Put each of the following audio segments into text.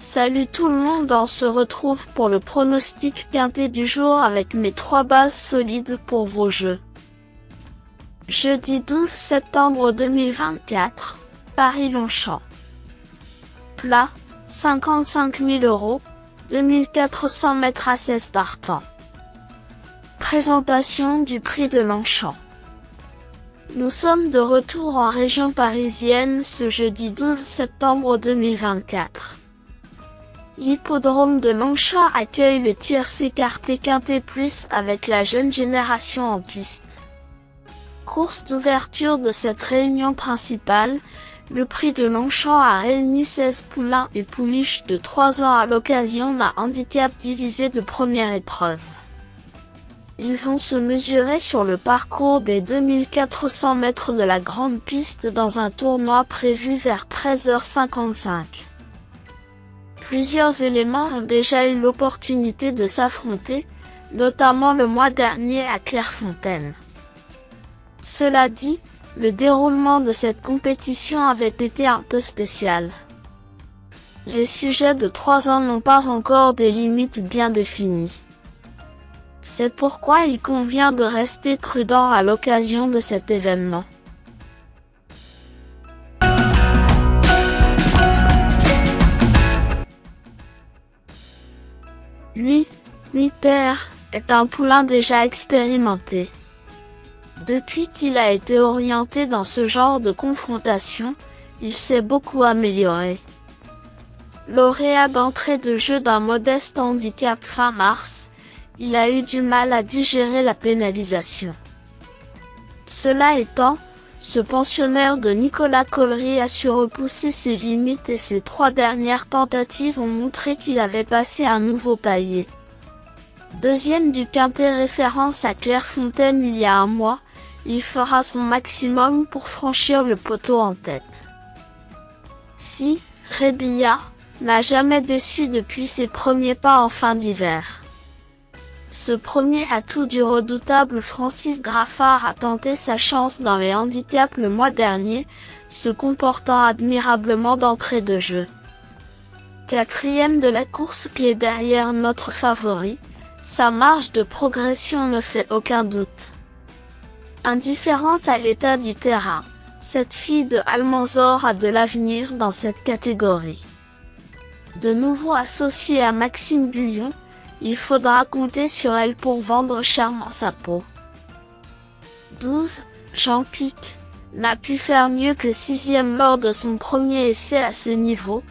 Salut tout le monde, on se retrouve pour le pronostic quintet du jour avec mes 3 bases solides pour vos jeux. Jeudi 12 septembre 2024, Paris-Longchamp. Plat, 55 000 €, 2400 mètres à 16 partants. Présentation du prix de Longchamp. Nous sommes de retour en région parisienne ce jeudi 12 septembre 2024. L'hippodrome de Longchamp accueille le tiercé écarté Quintet Plus avec la jeune génération en piste. Course d'ouverture de cette réunion principale, le prix de Longchamp a réuni 16 poulains et pouliches de 3 ans à l'occasion d'un handicap divisé de première épreuve. Ils vont se mesurer sur le parcours des 2400 mètres de la grande piste dans un tournoi prévu vers 13h55. Plusieurs éléments ont déjà eu l'opportunité de s'affronter, notamment le mois dernier à Clairefontaine. Cela dit, le déroulement de cette compétition avait été un peu spécial. Les sujets de 3 ans n'ont pas encore des limites bien définies. C'est pourquoi il convient de rester prudent à l'occasion de cet événement. Lui, Père, est un poulain déjà expérimenté. Depuis qu'il a été orienté dans ce genre de confrontation, il s'est beaucoup amélioré. Lauréat d'entrée de jeu d'un modeste handicap fin mars, il a eu du mal à digérer la pénalisation. Cela étant, ce pensionnaire de Nicolas Collery a su repousser ses limites et ses 3 dernières tentatives ont montré qu'il avait passé un nouveau palier. Deuxième du quintet référence à Clairefontaine il y a un mois, il fera son maximum pour franchir le poteau en tête. Si, Redilla n'a jamais déçu depuis ses premiers pas en fin d'hiver. Ce premier atout du redoutable Francis Graffard a tenté sa chance dans les handicaps le mois dernier, se comportant admirablement d'entrée de jeu. 4e de la course clé derrière notre favori, sa marge de progression ne fait aucun doute. Indifférente à l'état du terrain, cette fille de Almanzor a de l'avenir dans cette catégorie. De nouveau associée à Maxime Bullion, il faudra compter sur elle pour vendre chèrement sa peau. 12. Jean Pic n'a pu faire mieux que 6e lors de son premier essai à ce niveau,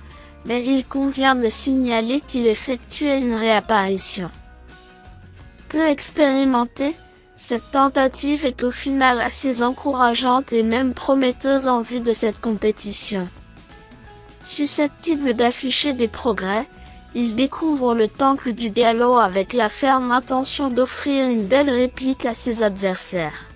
mais il convient de signaler qu'il effectuait une réapparition. Peu expérimentée, cette tentative est au final assez encourageante et même prometteuse en vue de cette compétition. Susceptible d'afficher des progrès, il découvre le temple du galop avec la ferme intention d'offrir une belle réplique à ses adversaires.